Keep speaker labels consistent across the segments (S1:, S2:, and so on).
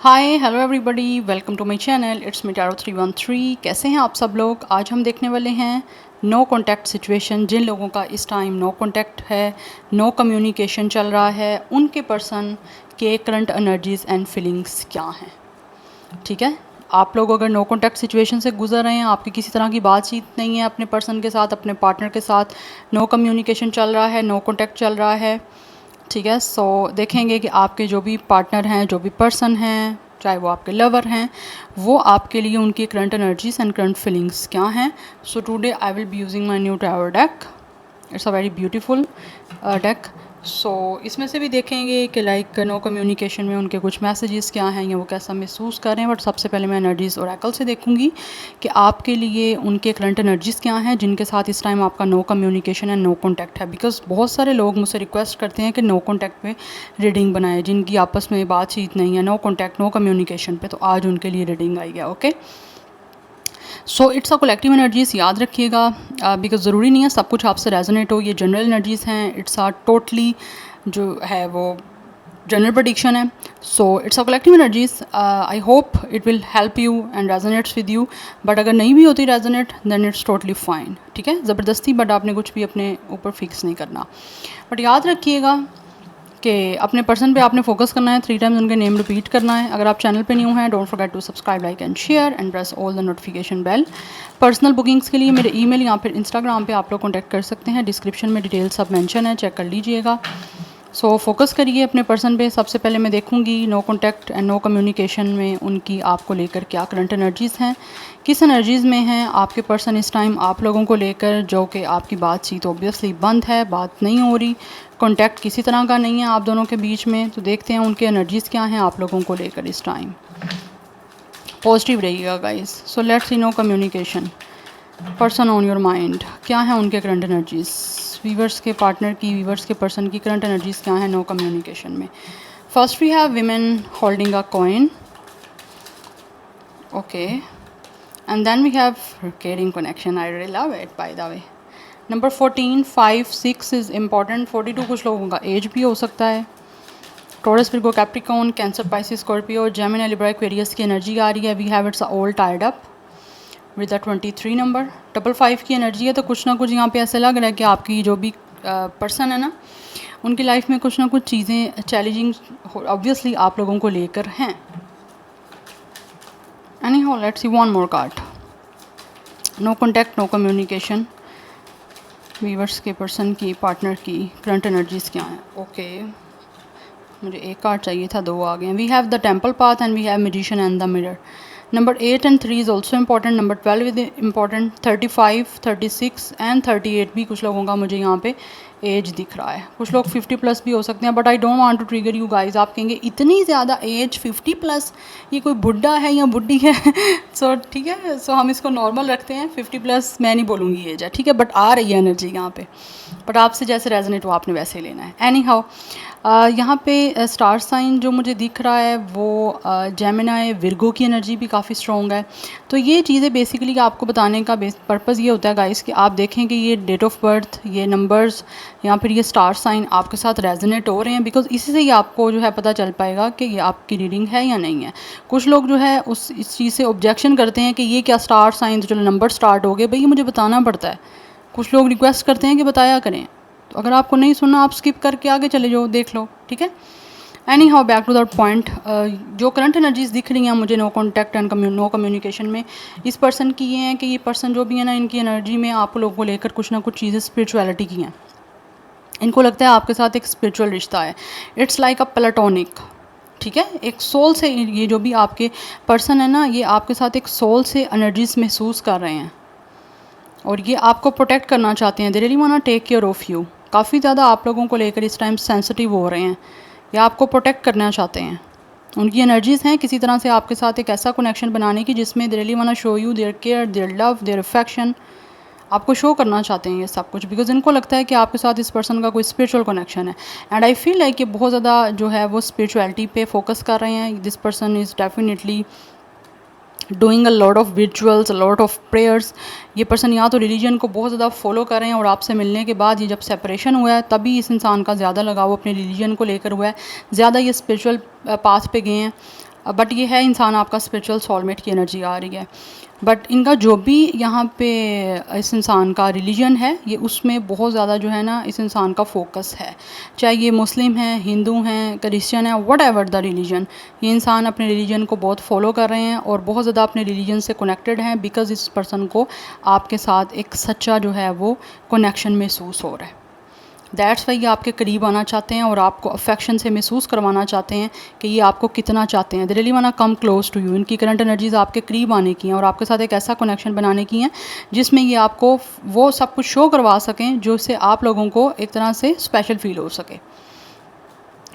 S1: Hi hello everybody, welcome to my channel. It's me Tarot 313। कैसे हैं आप सब लोग। आज हम देखने वाले हैं नो कॉन्टैक्ट सिचुएशन। जिन लोगों का इस टाइम नो कॉन्टैक्ट है, नो कम्युनिकेशन चल रहा है, उनके पर्सन के करंट एनर्जीज़ एंड फीलिंग्स क्या हैं। ठीक है, आप लोग अगर नो कॉन्टैक्ट सिचुएशन से गुजर रहे हैं, आपकी किसी तरह की बातचीत नहीं है अपने पर्सन के साथ, अपने पार्टनर के साथ, नो कम्युनिकेशन चल रहा है, नो कॉन्टैक्ट चल रहा है, ठीक है। सो देखेंगे कि आपके जो भी पार्टनर हैं, जो भी पर्सन हैं, चाहे वो आपके लवर हैं, वो आपके लिए उनकी current energies and current feelings क्या हैं। So today I will be using my new tower deck. It's a very beautiful deck. So इसमें से भी देखेंगे कि लाइक नो कम्युनिकेशन में उनके कुछ मैसेजेस क्या हैं या वो कैसा महसूस कर रहे हैं। बट सबसे पहले मैं एनर्जीज़ ओरेकल से देखूंगी कि आपके लिए उनके करंट एनर्जीज़ क्या हैं जिनके साथ इस टाइम आपका no communication and no contact है। बिकॉज बहुत सारे लोग मुझसे रिक्वेस्ट करते हैं कि नो कॉन्टैक्ट पे रीडिंग बनाए, जिनकी आपस में बातचीत नहीं है, नो कॉन्टैक्ट नो कम्युनिकेशन पे। तो आज उनके लिए रीडिंग आई है। Okay, so it's a collective energies, याद रखिएगा, बिकॉज ज़रूरी नहीं है सब कुछ आपसे रेजोनेट हो। ये जनरल एनर्जीज़ हैं। इट्स आ टोटली जो है वो जनरल प्रडिक्शन है। So it's a collective energies. I hope it will help you and resonates with you. But अगर नहीं भी होती resonate, then it's totally fine. ठीक है, ज़बरदस्ती बट आपने कुछ भी अपने ऊपर फिक्स नहीं करना। बट याद रखिएगा कि अपने पर्सन पे आपने फोकस करना है, 3 टाइम्स उनके नेम रिपीट करना है। अगर आप चैनल पे न्यू हैं, don't forget to subscribe, like and share and press all the notification bell. Personal bookings के लिए मेरे ईमेल या फिर इंस्टाग्राम पे आप लोग कॉन्टैक्ट कर सकते हैं। डिस्क्रिप्शन में डिटेल सब मेंशन है, चेक कर लीजिएगा। सो फोकस करिए अपने पर्सन पे। सबसे पहले मैं देखूंगी no contact and no communication में उनकी आपको लेकर क्या करंट एनर्जीज़ हैं, किस एनर्जीज़ में हैं आपके पर्सन इस टाइम आप लोगों को लेकर, जो कि आपकी बातचीत ऑब्वियसली बंद है, बात नहीं हो रही, कॉन्टैक्ट किसी तरह का नहीं है आप दोनों के बीच में। तो देखते हैं उनके एनर्जीज़ क्या हैं आप लोगों को लेकर इस टाइम। पॉजिटिव रहिएगा guys. So let's see no communication, person on your mind, क्या है उनके करंट एनर्जीज़। वीवर्स के पार्टनर की, वीवर्स के पर्सन की करंट एनर्जीज़ क्या है नो कम्युनिकेशन में। First we have women holding a coin, okay, and then we have caring connection. I really love it by the way. Number 14, 5, 6 is important. 42 कुछ लोगों का age भी हो सकता है। Taurus, Virgo, Capricorn, Cancer, Pisces, Scorpio, Gemini, Libra, Aquarius की energy आ रही है। We have it's all tied up with the 23 number. 5 की एनर्जी है। तो कुछ ना कुछ यहाँ पे ऐसा लग रहा है कि आपकी जो भी पर्सन है ना, उनकी लाइफ में कुछ ना कुछ चीज़ें चैलेंजिंग ऑब्वियसली आप लोगों को लेकर हैं। Anyhow, let's see one more card. No contact no communication, viewers के पर्सन की, पार्टनर की करंट एनर्जीज़ क्या हैं। ओके, मुझे एक कार्ड चाहिए था, 2 आ गए। We have the temple path and we have magician and the mirror. Number 8 and 3 is also important. Number 12 is important. 35, 36 and 38 भी कुछ लोगों का मुझे यहाँ पे एज दिख रहा है। कुछ लोग 50 प्लस भी हो सकते हैं, but I don't want to trigger you guys. आप कहेंगे इतनी ज़्यादा एज 50 प्लस, ये कोई बुढ़ा है या बुढ़ी है। सो ठीक है, सो हम इसको नॉर्मल रखते हैं। 50 प्लस मैं नहीं बोलूँगी एज है, ठीक है, बट आ रही है एनर्जी यहाँ पे। बट आपसे जैसे रेजोनेट हो आपने वैसे ही लेना है। एनी हाउ, यहाँ पे स्टार साइन जो मुझे दिख रहा है वो जेमिनी, विर्गो की एनर्जी भी काफ़ी स्ट्रॉन्ग है। तो ये चीज़ें बेसिकली आपको बताने का पर्पज़ ये होता है गाइस कि आप देखें कि ये डेट ऑफ बर्थ, ये नंबर्स या फिर ये स्टार साइन आपके साथ रेजोनेट हो रहे हैं। बिकॉज इसी से ही आपको जो है पता चल पाएगा कि ये आपकी रीडिंग है या नहीं है। कुछ लोग जो है इस चीज़ से ऑब्जेक्शन करते हैं कि ये क्या स्टार साइन, चलो नंबर स्टार्ट हो गए, भाई ये मुझे बताना पड़ता है। कुछ लोग रिक्वेस्ट करते हैं कि बताया करें। तो अगर आपको नहीं सुनना, आप स्किप करके आगे चले जाओ, देख लो, ठीक है। Anyhow, back to that point. जो करंट एनर्जीज दिख रही हैं मुझे no contact and no communication में इस पर्सन की ये हैं कि ये पर्सन जो भी है ना, इनकी एनर्जी में आप लोगों को लेकर कुछ ना कुछ चीज़ें स्पिरिचुअलिटी की हैं। इनको लगता है आपके साथ एक स्पिरिचुअल रिश्ता है। इट्स लाइक अ प्लेटोनिक, ठीक है, एक सोल से ये जो भी आपके पर्सन है ना, ये आपके साथ एक सोल से एनर्जीज महसूस कर रहे हैं और ये आपको प्रोटेक्ट करना चाहते हैं। They really want to take care of you. काफ़ी ज़्यादा आप लोगों को लेकर इस टाइम सेंसिटिव हो रहे हैं या आपको प्रोटेक्ट करना चाहते हैं। उनकी एनर्जीज़ हैं किसी तरह से आपके साथ एक ऐसा कनेक्शन बनाने की जिसमें they really want to show you their care, their love, their affection. आपको शो करना चाहते हैं ये सब कुछ, बिकॉज इनको लगता है कि आपके साथ इस पर्सन का कोई स्पिरिचुअल कनेक्शन है। एंड आई फील लाइक ये बहुत ज़्यादा जो है वो स्पिरिचुअलिटी पे फोकस कर रहे हैं। This person is definitely doing a lot of rituals, a lot of prayers. ये पर्सन या तो रिलीजन को बहुत ज़्यादा फॉलो कर रहे हैं और आपसे मिलने के बाद ये जब सेपरेशन हुआ है तभी इस इंसान का ज़्यादा लगाव अपने रिलीजन को लेकर हुआ है, ज़्यादा ये स्पिरिचुअल पाथ पे गए हैं। बट ये है इंसान आपका स्पिरिचुअल सोलमेट की एनर्जी आ रही है। बट इनका जो भी यहाँ पे इस इंसान का रिलीजन है, ये उसमें बहुत ज़्यादा जो है ना इस इंसान का फोकस है। चाहे ये मुस्लिम हैं, हिंदू हैं, क्रिश्चियन है, वट एवर द रिलीजन, ये इंसान अपने रिलीजन को बहुत फॉलो कर रहे हैं और बहुत ज़्यादा अपने रिलीजन से कनेक्टेड हैं, बिकॉज़ इस पर्सन को आपके साथ एक सच्चा जो है वो कनेक्शन महसूस हो रहा है। दैट्स वाई ये आपके करीब आना चाहते हैं और आपको अफेक्शन से महसूस करवाना चाहते हैं कि ये आपको कितना चाहते हैं। They really want come close to you. इनकी करंट एनर्जीज़ आपके करीब आने की हैं और आपके साथ एक ऐसा कनेक्शन बनाने की हैं जिसमें ये आपको वो सब कुछ शो करवा सकें जो इससे आप लोगों को एक तरह से स्पेशल फील हो सके।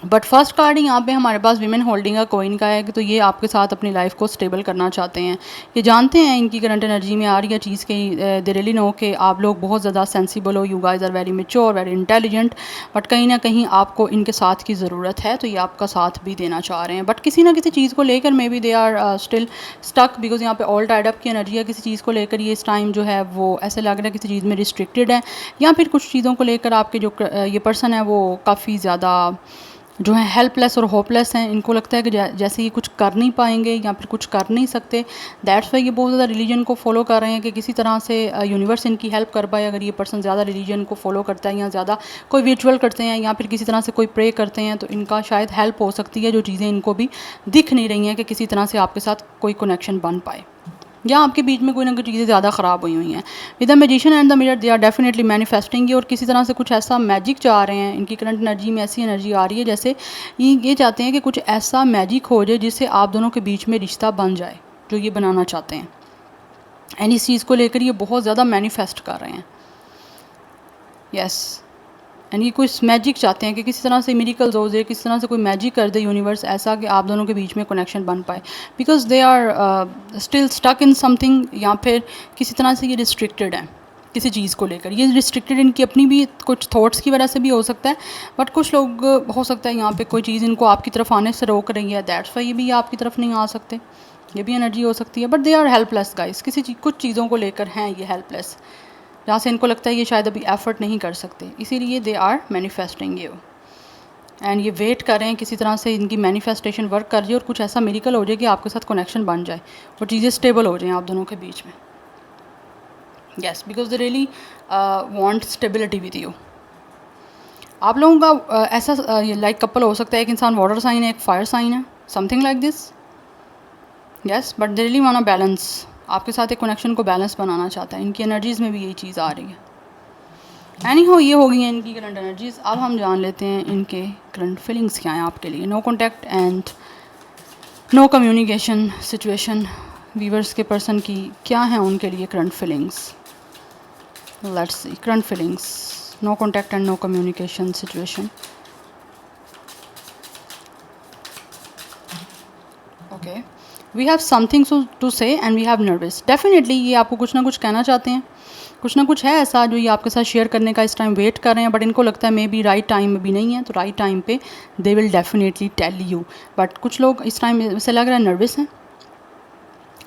S1: बट फर्स्ट कार्ड यहाँ पे हमारे पास विमेन होल्डिंग अ कॉइन का है कि तो ये आपके साथ अपनी लाइफ को स्टेबल करना चाहते हैं। ये जानते हैं इनकी करंट एनर्जी में आ रही है चीज़ के दे रियली नो कि आप लोग बहुत ज़्यादा सेंसिबल हो, you guys are very mature, very intelligent, but कहीं ना कहीं आपको इनके साथ की ज़रूरत है, तो ये आपका साथ भी देना चाह रहे हैं। बट किसी ना किसी चीज़ को लेकर maybe they are still stuck, because यहाँ पे ऑल टाइड अप की एनर्जी है। किसी चीज़ को लेकर ये इस टाइम जो है वो ऐसे लग रहा है किसी चीज़ में रिस्ट्रिक्टेड है, या फिर कुछ चीज़ों को लेकर आपके जो ये पर्सन है वो काफ़ी ज़्यादा जो है हेल्पलेस और होपलेस हैं। इनको लगता है कि जैसे ये कुछ कर नहीं पाएंगे या फिर कुछ कर नहीं सकते। दैट्स वाई ये बहुत ज़्यादा रिलीजन को फॉलो कर रहे हैं कि किसी तरह से यूनिवर्स इनकी हेल्प कर पाए। अगर ये पर्सन ज़्यादा रिलीजन को फॉलो करता है या ज़्यादा कोई रिचुअल करते हैं या फिर किसी तरह से कोई प्रे करते हैं, तो इनका शायद हेल्प हो सकती है, जो चीज़ें इनको भी दिख नहीं रही हैं कि किसी तरह से आपके साथ कोई कनेक्शन बन पाए, या आपके बीच में कोई ना कोई चीज़ें ज़्यादा ख़राब हुई हैं। With the magician and the mirror they are definitely manifesting, और किसी तरह से कुछ ऐसा मैजिक चाह रहे हैं। इनकी करंट एनर्जी में ऐसी एनर्जी आ रही है जैसे ये चाहते हैं कि कुछ ऐसा मैजिक हो जाए जिससे आप दोनों के बीच में रिश्ता बन जाए, जो ये बनाना चाहते हैं। एंड इस चीज़ को लेकर ये बहुत ज़्यादा मैनिफेस्ट कर रहे हैं। यस, एंड ये कुछ मैजिक चाहते हैं कि किसी तरह से मिरेकल्स हो जाए, किसी तरह से कोई मैजिक कर दे यूनिवर्स ऐसा कि आप दोनों के बीच में कनेक्शन बन पाए, because they are still stuck in something, या फिर किसी तरह से ये रिस्ट्रिक्टेड है किसी चीज़ को लेकर। ये रिस्ट्रिक्टेड इनकी अपनी भी कुछ थॉट्स की वजह से भी हो सकता है, बट कुछ लोग हो सकता है यहाँ पे कोई चीज़ इनको आपकी तरफ आने से रोक रही है, दैट्स वाई ये भी आपकी तरफ नहीं आ सकते। ये भी एनर्जी हो सकती है, but they are helpless guys. कुछ चीज़ों को लेकर हैं ये हेल्पलेस, जहाँ से इनको लगता है ये शायद अभी एफर्ट नहीं कर सकते, इसीलिए they are manifesting you. And ये वेट कर रहे हैं किसी तरह से इनकी मैनिफेस्टेशन वर्क कर जाए और कुछ ऐसा मिरेकल हो जाए कि आपके साथ कनेक्शन बन जाए और चीज़ें स्टेबल हो जाएं आप दोनों के बीच में। Yes, because they really want stability with you. आप लोगों का ऐसा लाइक कपल हो सकता है, एक इंसान वाटर साइन है, एक फायर साइन है, something like this. Yes, but they really want a balance, आपके साथ एक कनेक्शन को बैलेंस बनाना चाहता है। इनकी एनर्जीज़ में भी यही चीज़ आ रही है। एनी हो, ये हो गई हैं इनकी करंट एनर्जीज़। अब हम जान लेते हैं इनके करंट फीलिंग्स क्या हैं आपके लिए। No contact and no communication situation, viewers के पर्सन की क्या हैं उनके लिए current feelings. Let's see current feelings, no contact and no communication situation. Okay, we have something to say and we have nervous. Definitely ये आपको कुछ ना कुछ कहना चाहते हैं, कुछ ना कुछ है ऐसा जो ये आपके साथ शेयर करने का इस टाइम वेट कर रहे हैं, बट इनको लगता है मे बी राइट टाइम में भी नहीं है, तो राइट टाइम पे they will definitely tell you. But कुछ लोग इस टाइम से लग रहा है नर्वस हैं।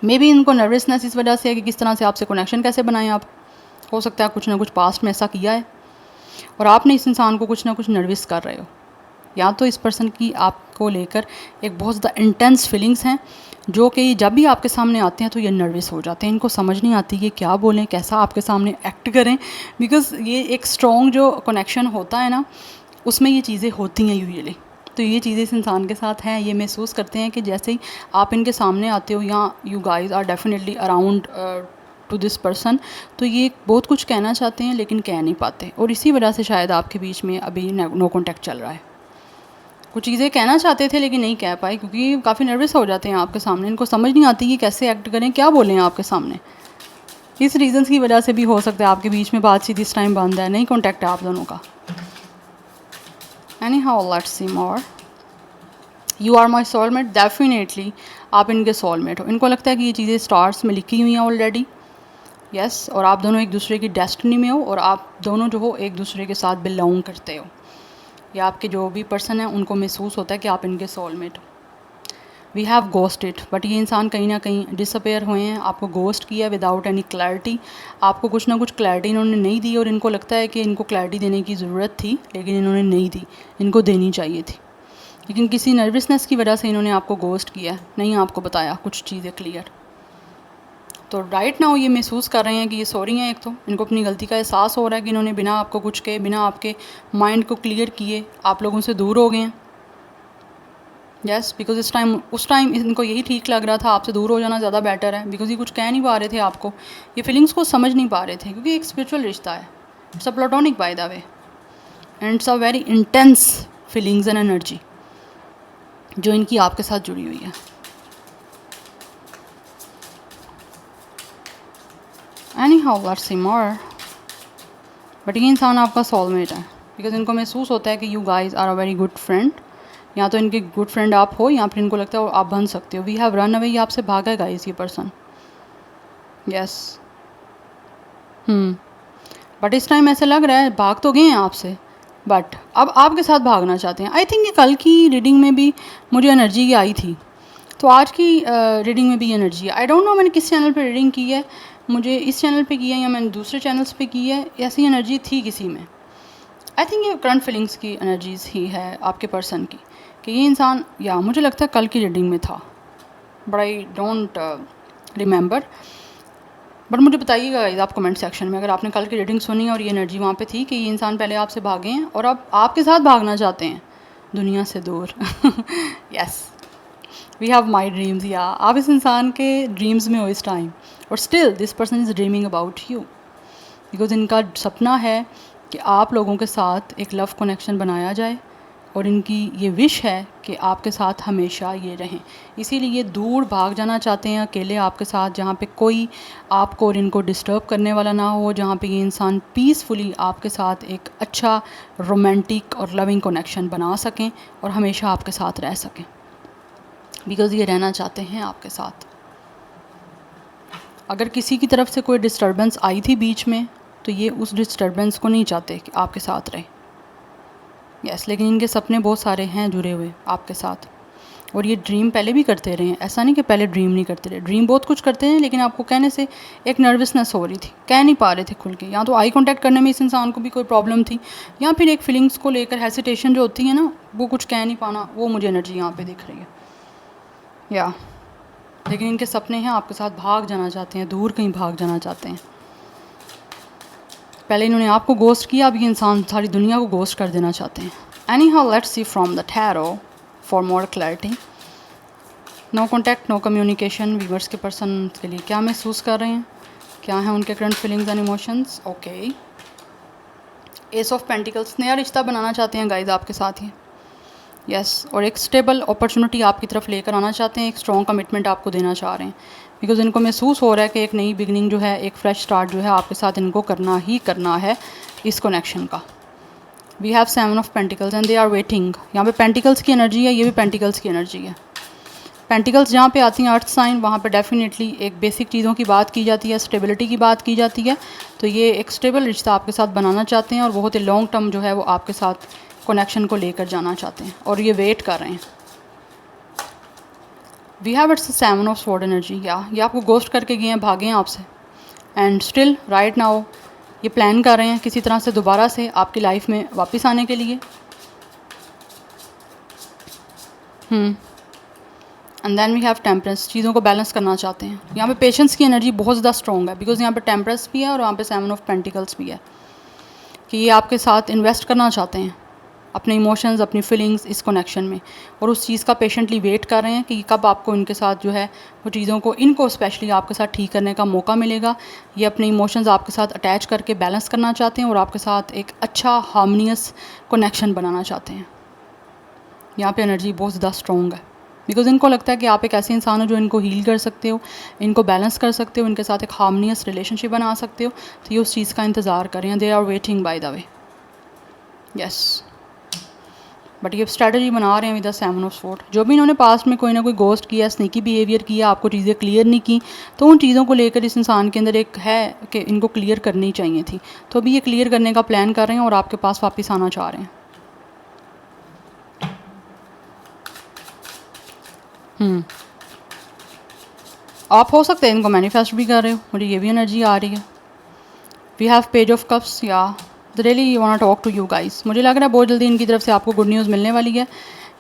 S1: मे बी इनको नर्वसनेस इस वजह से है कि किस तरह से आपसे कनेक्शन कैसे बनाएं आप। हो सकता है कुछ ना कुछ पास्ट में ऐसा किया है और आपने इस इंसान को कुछ ना कुछ नर्वस कर रहे हो, या तो इस पर्सन की आपको लेकर एक बहुत ज़्यादा इंटेंस फीलिंग्स हैं जो कि जब भी आपके सामने आते हैं तो ये नर्वस हो जाते हैं। इनको समझ नहीं आती कि क्या बोलें, कैसा आपके सामने एक्ट करें, बिकॉज़ ये एक स्ट्रॉन्ग जो कनेक्शन होता है ना उसमें ये चीज़ें होती हैं यूजुअली। तो ये चीज़ें इस इंसान के साथ हैं। ये महसूस करते हैं कि जैसे ही आप इनके सामने आते हो या you guys are definitely around to this person, तो ये बहुत कुछ कहना चाहते हैं लेकिन कह नहीं पाते, और इसी वजह से शायद आपके बीच में अभी नो कॉन्टैक्ट चल रहा है। कुछ चीज़ें कहना चाहते थे लेकिन नहीं कह पाए क्योंकि काफ़ी नर्वस हो जाते हैं आपके सामने। इनको समझ नहीं आती कि कैसे एक्ट करें, क्या बोलें आपके सामने। इस रीज़न्स की वजह से भी हो सकता है आपके बीच में बातचीत इस टाइम बंद है, नहीं कॉन्टैक्ट है आप दोनों का। Anyhow let's see more. You are my soulmate, definitely आप इनके सोलमेट हो। इनको लगता है कि ये चीज़ें स्टार्स में लिखी हुई हैं ऑलरेडी। यस, और आप दोनों एक दूसरे की डेस्टिनी में हो और आप दोनों जो हो एक दूसरे के साथ बिलोंग करते हो, या आपके जो भी पर्सन है उनको महसूस होता है कि आप इनके सोलमेट हो। वी हैव गोस्टेड, बट ये इंसान कहीं ना कहीं डिसअपेयर हुए हैं, आपको गोस्ट किया विदाउट एनी क्लैरिटी। आपको कुछ ना कुछ क्लैरिटी इन्होंने नहीं दी और इनको लगता है कि इनको क्लैरिटी देने की ज़रूरत थी लेकिन इन्होंने नहीं दी, इनको देनी चाहिए थी। लेकिन किसी नर्वसनेस की वजह से इन्होंने आपको गोस्ट किया, नहीं आपको बताया कुछ चीज़ें क्लियर। तो राइट नाउ ये महसूस कर रहे हैं कि ये सॉरी हैं, एक तो इनको अपनी गलती का एहसास हो रहा है कि इन्होंने बिना आपको कुछ कहे, बिना आपके माइंड को क्लियर किए आप लोगों से दूर हो गए हैं। यस, बिकॉज उस टाइम इनको यही ठीक लग रहा था, आपसे दूर हो जाना ज़्यादा बेटर है, बिकॉज ये कुछ कह नहीं पा रहे थे आपको, ये फीलिंग्स को समझ नहीं पा रहे थे, क्योंकि एक स्पिरिचुअल रिश्ता है, it's a platonic bye the way, and it's a very intense feelings and energy जो इनकी आपके साथ जुड़ी हुई है। Anyhow let's see more. But ये इंसान आपका सोलमेट है, बिकॉज इनको महसूस होता है कि you guys are a very good friend. या तो इनके गुड फ्रेंड आप हो, या फिर इनको लगता है आप बन सकते हो। वी हैव रन अवे, ये आपसे भागा है गाइज ये पर्सन। यस, बट इस टाइम ऐसा लग रहा है भाग तो गए हैं आपसे, बट अब आपके साथ भागना चाहते हैं। आई थिंक ये कल की रीडिंग में भी मुझे एनर्जी की आई थी, तो आज की रीडिंग में भी एनर्जी है। आई डोंट नो मैंने किस चैनल पे रीडिंग की है, मुझे इस चैनल पे की है या मैंने दूसरे चैनल्स पे की है, ऐसी एनर्जी थी किसी में। आई थिंक ये करंट फीलिंग्स की एनर्जीज ही है आपके पर्सन की, कि ये इंसान, या मुझे लगता है कल की रीडिंग में था, but I don't remember. But मुझे बताइएगा गाइस आप कमेंट सेक्शन में, अगर आपने कल की रीडिंग सुनी और ये एनर्जी वहाँ पे थी कि ये इंसान पहले आपसे भागे हैं और अब आपके साथ भागना चाहते हैं दुनिया से दूर। Yes, we have my dreams, या आप इस इंसान के ड्रीम्स में हो इस टाइम, और still this person is dreaming about you, because इनका सपना है कि आप लोगों के साथ एक लव कनेक्शन बनाया जाए, और इनकी ये विश है कि आपके साथ हमेशा ये रहें। इसीलिए ये दूर भाग जाना चाहते हैं अकेले आपके साथ, जहाँ पे कोई आपको और इनको डिस्टर्ब करने वाला ना हो, जहाँ पे ये इंसान पीसफुली आपके साथ एक अच्छा रोमांटिक और लविंग कनेक्शन बना सकें और हमेशा आपके साथ रह सकें, बिकॉज़ ये रहना चाहते हैं आपके साथ। अगर किसी की तरफ से कोई डिस्टर्बेंस आई थी बीच में, तो ये उस डिस्टर्बेंस को नहीं चाहते कि आपके साथ रहे। यस, लेकिन इनके सपने बहुत सारे हैं जुड़े हुए आपके साथ, और ये ड्रीम पहले भी करते रहे हैं, ऐसा नहीं कि पहले ड्रीम नहीं करते रहे, ड्रीम बहुत कुछ करते हैं, लेकिन आपको कहने से एक नर्वसनेस हो रही थी, कह नहीं पा रहे थे खुल के, या तो आई कांटेक्ट करने में इस इंसान को भी कोई प्रॉब्लम थी, या फिर एक फीलिंग्स को लेकर हेसिटेशन जो होती है ना, वो कुछ कह नहीं पाना, वो मुझे एनर्जी यहाँ पे दिख रही है। या लेकिन इनके सपने हैं आपके साथ, भाग जाना चाहते हैं, दूर कहीं भाग जाना चाहते हैं। पहले इन्होंने आपको गोस्ट किया, अब ये इंसान सारी दुनिया को गोस्ट कर देना चाहते हैं। Anyhow, let's see from the tarot for more clarity. No contact, no communication, viewers के पर्सन के लिए क्या महसूस कर रहे हैं, क्या है उनके current feelings and emotions. Okay, S of pentacles, नया रिश्ता बनाना चाहते हैं गाइज आपके साथ ही। यस, और एक स्टेबल अपॉर्चुनिटी आपकी तरफ लेकर आना चाहते हैं, एक स्ट्रॉन्ग कमिटमेंट आपको देना चाह रहे हैं, बिकॉज इनको महसूस हो रहा है कि एक नई बिगनिंग जो है, एक फ्रेश स्टार्ट जो है आपके साथ इनको करना ही करना है इस कनेक्शन का। We have 7 of pentacles and they are waiting. यहाँ पे पेंटिकल्स की एनर्जी है, ये भी पेंटिकल्स की एनर्जी है। पेंटिकल्स जहाँ पे आती हैं अर्थ साइन, वहाँ पे डेफिनेटली एक बेसिक चीज़ों की बात की जाती है, स्टेबिलिटी की बात की जाती है। तो ये एक स्टेबल रिश्ता आपके साथ बनाना चाहते हैं, और बहुत ही लॉन्ग टर्म जो है वो आपके साथ कनेक्शन को लेकर जाना चाहते हैं, और ये वेट कर रहे हैं। We have it's 7 of sword energy, या ये आपको गोस्ट करके गए हैं, भागे हैं आपसे, एंड स्टिल राइट नाउ ये प्लान कर रहे हैं किसी तरह से दोबारा से आपकी लाइफ में वापस आने के लिए। And then we have temperance, चीज़ों को बैलेंस करना चाहते हैं। यहाँ पे पेशेंस की एनर्जी बहुत ज़्यादा स्ट्रॉन्ग है, बिकॉज यहाँ पे टेम्परेंस भी है और यहाँ पे 7 ऑफ पेंटिकल्स भी है, कि ये आपके साथ इन्वेस्ट करना चाहते हैं अपने इमोशंस, अपनी फीलिंग्स इस कनेक्शन में, और उस चीज़ का पेशेंटली वेट कर रहे हैं कि कब आपको इनके साथ जो है वो चीज़ों को, इनको स्पेशली आपके साथ ठीक करने का मौका मिलेगा। ये अपने इमोशंस आपके साथ अटैच करके बैलेंस करना चाहते हैं, और आपके साथ एक अच्छा हार्मनियस कनेक्शन बनाना चाहते हैं। यहाँ पे एनर्जी बहुत ज़्यादा स्ट्रॉन्ग है, बिकॉज इनको लगता है कि आप एक ऐसे इंसान हो जो इनको हील कर सकते हो, इनको बैलेंस कर सकते हो, इनके साथ एक हार्मनियस रिलेशनशिप बना सकते हो। तो ये उस चीज़ का इंतज़ार करें, they are waiting by the way. Yes, but ये स्ट्रैटेजी बना रहे हैं विद द 7 ऑफ स्वॉर्ड। जो भी इन्होंने पास्ट में कोई ना कोई गोस्ट किया, स्नीकी बिहेवियर किया, आपको चीज़ें क्लियर नहीं की, तो उन चीज़ों को लेकर इस इंसान के अंदर एक है कि इनको क्लियर करनी चाहिए थी। तो अभी ये क्लियर करने का प्लान कर रहे हैं और आपके पास वापस आना चाह रहे हैं। आप हो सकते हैं इनको मैनिफेस्ट भी कर रहे हो, मुझे ये भी एनर्जी आ रही है। We have page of cups, या really want to talk to you guys. मुझे लग रहा है बहुत जल्दी इनकी तरफ से आपको गुड न्यूज़ मिलने वाली है।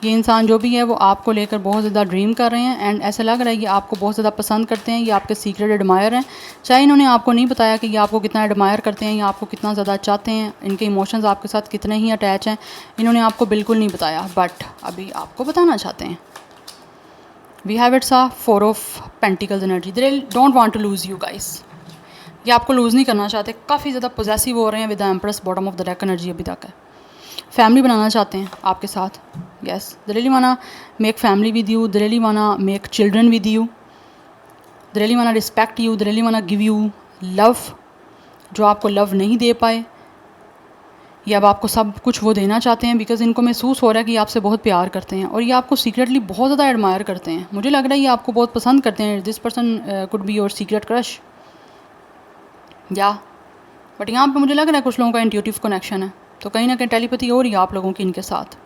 S1: ये इंसान जो भी है वो आपको लेकर बहुत ज़्यादा ड्रीम कर रहे हैं एंड ऐसा लग रहा है कि आपको बहुत ज़्यादा पसंद करते हैं, ये आपके सीक्रेट एडमायर हैं। चाहे इन्होंने आपको नहीं बताया कि ये आपको कितना एडमायर करते हैं या आपको कितना ज़्यादा चाहते हैं, इनके इमोशंस आपके साथ कितने ही अटैच हैं, इन्होंने आपको बिल्कुल नहीं बताया, बट अभी आपको बताना चाहते हैं। We have it's a 4 of pentacles energy. They don't want to lose you guys, ये आपको लूज़ नहीं करना चाहते, काफ़ी ज़्यादा पॉजेसिव हो रहे हैं with the empress bottom of the deck energy अभी तक है। फैमिली बनाना चाहते हैं आपके साथ, yes, they really wanna make family with you, they really wanna make children with you, they really wanna respect you, they really wanna give you love, जो आपको लव नहीं दे पाए ये अब आपको सब कुछ वो देना चाहते हैं, बिकॉज इनको महसूस हो रहा है कि आपसे बहुत प्यार करते हैं और ये आपको सीक्रेटली बहुत ज़्यादा एडमायर करते हैं। मुझे लग रहा है ये आपको बहुत पसंद करते हैं। This person could be your secret crush या, बट यहाँ पे मुझे लग रहा है कुछ लोगों का इंट्यूटिव कनेक्शन है, तो कहीं ना कहीं टेलीपैथी हो रही है आप लोगों की इनके साथ।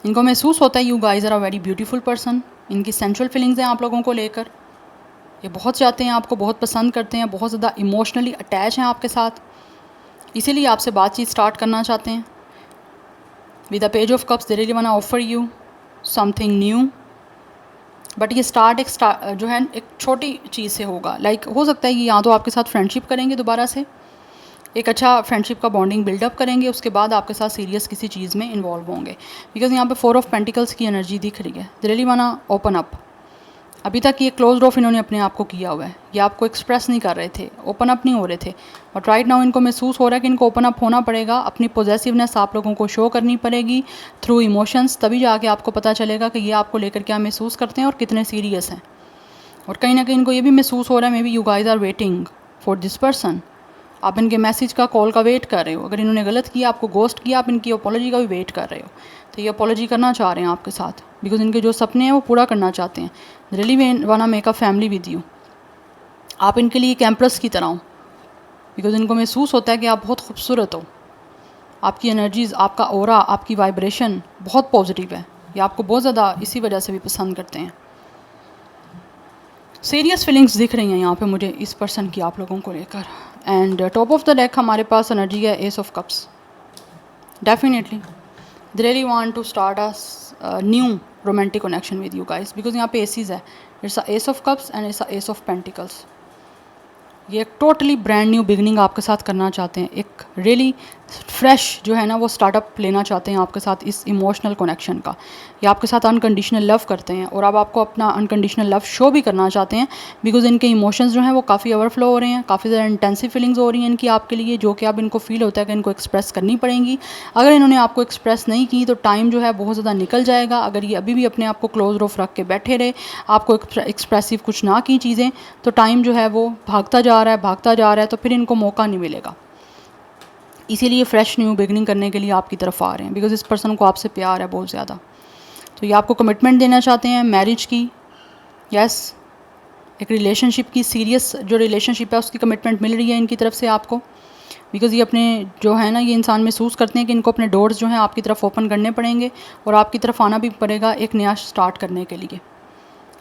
S1: इनको महसूस होता है you guys are a very beautiful person, इनकी सेंट्रल फीलिंग्स हैं आप लोगों को लेकर, ये बहुत चाहते हैं आपको, बहुत पसंद करते हैं, बहुत ज़्यादा इमोशनली अटैच हैं आपके साथ, इसीलिए आपसे बातचीत स्टार्ट करना चाहते हैं। With the page of cups they really want to offer you something new, but ये स्टार्ट जो है एक छोटी चीज़ से होगा। लाइक हो सकता है कि या तो आपके साथ फ्रेंडशिप करेंगे, दोबारा से एक अच्छा फ्रेंडशिप का बॉन्डिंग बिल्डअप करेंगे, उसके बाद आपके साथ सीरियस किसी चीज़ में इन्वॉल्व होंगे, बिकॉज यहाँ पे 4 ऑफ पेंटिकल्स की एनर्जी दिख रही है। They really want to open up. अभी तक ये क्लोज ऑफ इन्होंने अपने आप को किया हुआ है, ये आपको एक्सप्रेस नहीं कर रहे थे, ओपन अप नहीं हो रहे थे, बट राइट नाउ इनको महसूस हो रहा है कि इनको ओपन अप होना पड़ेगा, अपनी पॉजेसिवनेस आप लोगों को शो करनी पड़ेगी थ्रू इमोशंस, तभी जाके आपको पता चलेगा कि ये आपको लेकर क्या महसूस करते हैं और कितने सीरियस हैं। और कहीं ना कहीं इनको ये भी महसूस हो रहा है maybe you guys are waiting for this person, आप इनके मैसेज का, कॉल का वेट कर रहे हो। अगर इन्होंने गलत किया, आपको गोस्ट किया, आप इनकी अपोलॉजी का भी वेट कर रहे हो, तो ये अपोलॉजी करना चाह रहे हैं आपके साथ, बिकॉज इनके जो सपने हैं वो पूरा करना चाहते हैं। Really wanna make a family with you, आप इनके लिए एक एम्प्रेस की तरह हो, बिकॉज इनको महसूस होता है कि आप बहुत खूबसूरत हो, आपकी एनर्जीज़, आपका ऑरा, आपकी वाइब्रेशन बहुत पॉजिटिव है, ये आपको बहुत ज़्यादा इसी वजह से भी पसंद करते हैं। सीरियस फीलिंग्स दिख रही हैं यहाँ पे मुझे इस पर्सन की आप लोगों को लेकर। And top of the deck हमारे पास एनर्जी है ace of cups. Definitely they really want to start a new romantic connection with you guys, because यहाँ पे एसीज है, it's a ace of cups and it's a ace of pentacles. ये एक totally brand new beginning आपके साथ करना चाहते हैं, एक रियली फ्रेश जो है ना वो स्टार्टअप लेना चाहते हैं आपके साथ इस इमोशनल कनेक्शन का। ये आपके साथ अनकंडीशनल लव करते हैं और अब आपको अपना अनकंडीशनल लव शो भी करना चाहते हैं, बिकॉज इनके इमोशंस जो हैं वो काफ़ी ओवरफ्लो हो रहे हैं, काफ़ी ज़्यादा इंटेंसिव फीलिंग्स हो रही हैं इनकी आपके लिए, जो कि अब इनको फील होता है कि इनको एक्सप्रेस करनी पड़ेंगी। अगर इन्होंने आपको एक्सप्रेस नहीं की तो टाइम जो है बहुत ज़्यादा निकल जाएगा। अगर ये अभी भी अपने आप को क्लोज ऑफ रख के बैठे रहे, आपको एक्सप्रेसिव कुछ ना की चीज़ें, तो टाइम जो है वो भागता जा रहा है, तो फिर इनको मौका नहीं मिलेगा। इसीलिए फ्रेश न्यू बिगनिंग करने के लिए आपकी तरफ आ रहे हैं, बिकॉज इस पर्सन को आपसे प्यार है बहुत ज़्यादा। तो ये आपको कमिटमेंट देना चाहते हैं, मैरिज की, यस, एक रिलेशनशिप की, सीरियस जो रिलेशनशिप है उसकी कमिटमेंट मिल रही है इनकी तरफ से आपको, बिकॉज ये अपने जो है ना ये इंसान महसूस करते हैं कि इनको अपने डोर्स जो हैं आपकी तरफ ओपन करने पड़ेंगे और आपकी तरफ आना भी पड़ेगा एक नया स्टार्ट करने के लिए।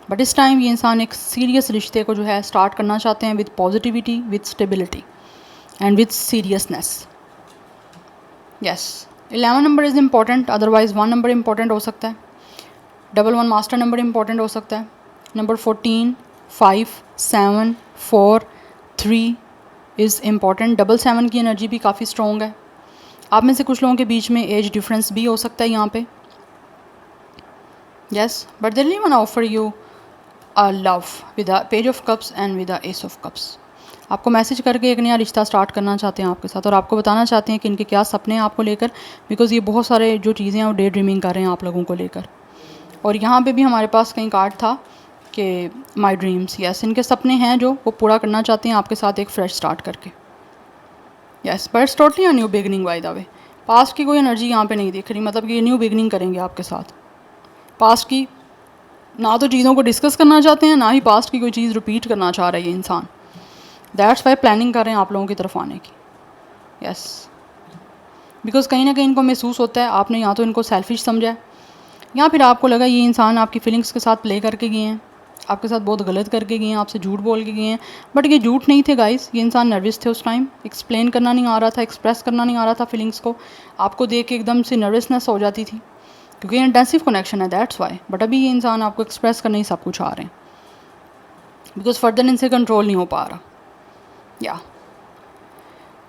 S1: बट इस टाइम ये इंसान एक सीरियस रिश्ते को जो है स्टार्ट करना चाहते हैं with positivity, with stability and with seriousness. Yes, 11 number is important, otherwise 1 number important हो सकता है, 11 मास्टर नंबर इम्पॉर्टेंट हो सकता है, नंबर 14, 5, 7, 4, 3 इज़ इम्पॉर्टेंट। 7 की एनर्जी भी काफ़ी स्ट्रॉन्ग है। आप में से कुछ लोगों के बीच में एज डिफरेंस भी हो सकता है यहाँ पे, yes, but they really want to offer you a love with a page of cups and with a ace of cups. आपको मैसेज करके एक नया रिश्ता स्टार्ट करना चाहते हैं आपके साथ और आपको बताना चाहते हैं कि इनके क्या सपने हैं आपको लेकर, बिकॉज ये बहुत सारे जो चीज़ें हैं वो डे ड्रीमिंग कर रहे हैं आप लोगों को लेकर। और यहाँ पे भी हमारे पास कहीं कार्ड था कि माय ड्रीम्स, यस, इनके सपने हैं जो वो पूरा करना चाहते हैं आपके साथ एक फ्रेश स्टार्ट करके, yes, but it's totally a new beginning bye the way. Past की कोई एनर्जी यहाँ पे नहीं दिख रही, मतलब कि ये न्यू बिगनिंग करेंगे आपके साथ। पास्ट की ना तो चीज़ों को डिस्कस करना चाहते हैं, ना ही पास्ट की कोई चीज़ रिपीट करना चाह रहा है ये इंसान। दैट्स वाई प्लानिंग कर रहे हैं आप लोगों की तरफ आने की, यस, बिकॉज कहीं ना कहीं इनको महसूस होता है आपने या तो इनको सेल्फिश समझा है या फिर आपको लगा ये इंसान आपकी फीलिंग्स के साथ प्ले करके गए हैं आपके साथ बहुत गलत करके गए हैं, आपसे झूठ बोल के गए हैं, बट ये झूठ नहीं थे गाइस, ये इंसान नर्वस थे उस टाइम, एक्सप्लेन करना नहीं आ रहा था, एक्सप्रेस करना नहीं आ रहा था फीलिंग्स को, आपको देख के एकदम से नर्वसनेस हो जाती थी क्योंकि इंटेंसिव कनेक्शन है, दैट्स वाई। बट अभी ये इंसान आपको एक्सप्रेस करने ही सब कुछ आ रहे हैं बिकॉज फर्दर इनसे कंट्रोल नहीं हो पा रहा। या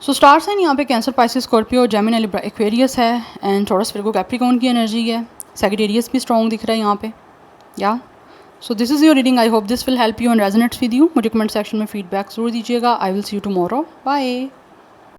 S1: सो स्टार्स हैं यहाँ पे Cancer, Pisces, Scorpio, Gemini, Libra, Aquarius है एंड टॉरस, विर्गो, कैप्रिकॉर्न की एनर्जी है, सैजिटेरियस भी स्ट्रॉन्ग दिख रहा है यहाँ पे। या so this is your reading, I hope this will help you and resonates with you. मुझे कमेंट सेक्शन में फीडबैक जरूर दीजिएगा। I will see you tomorrow, bye.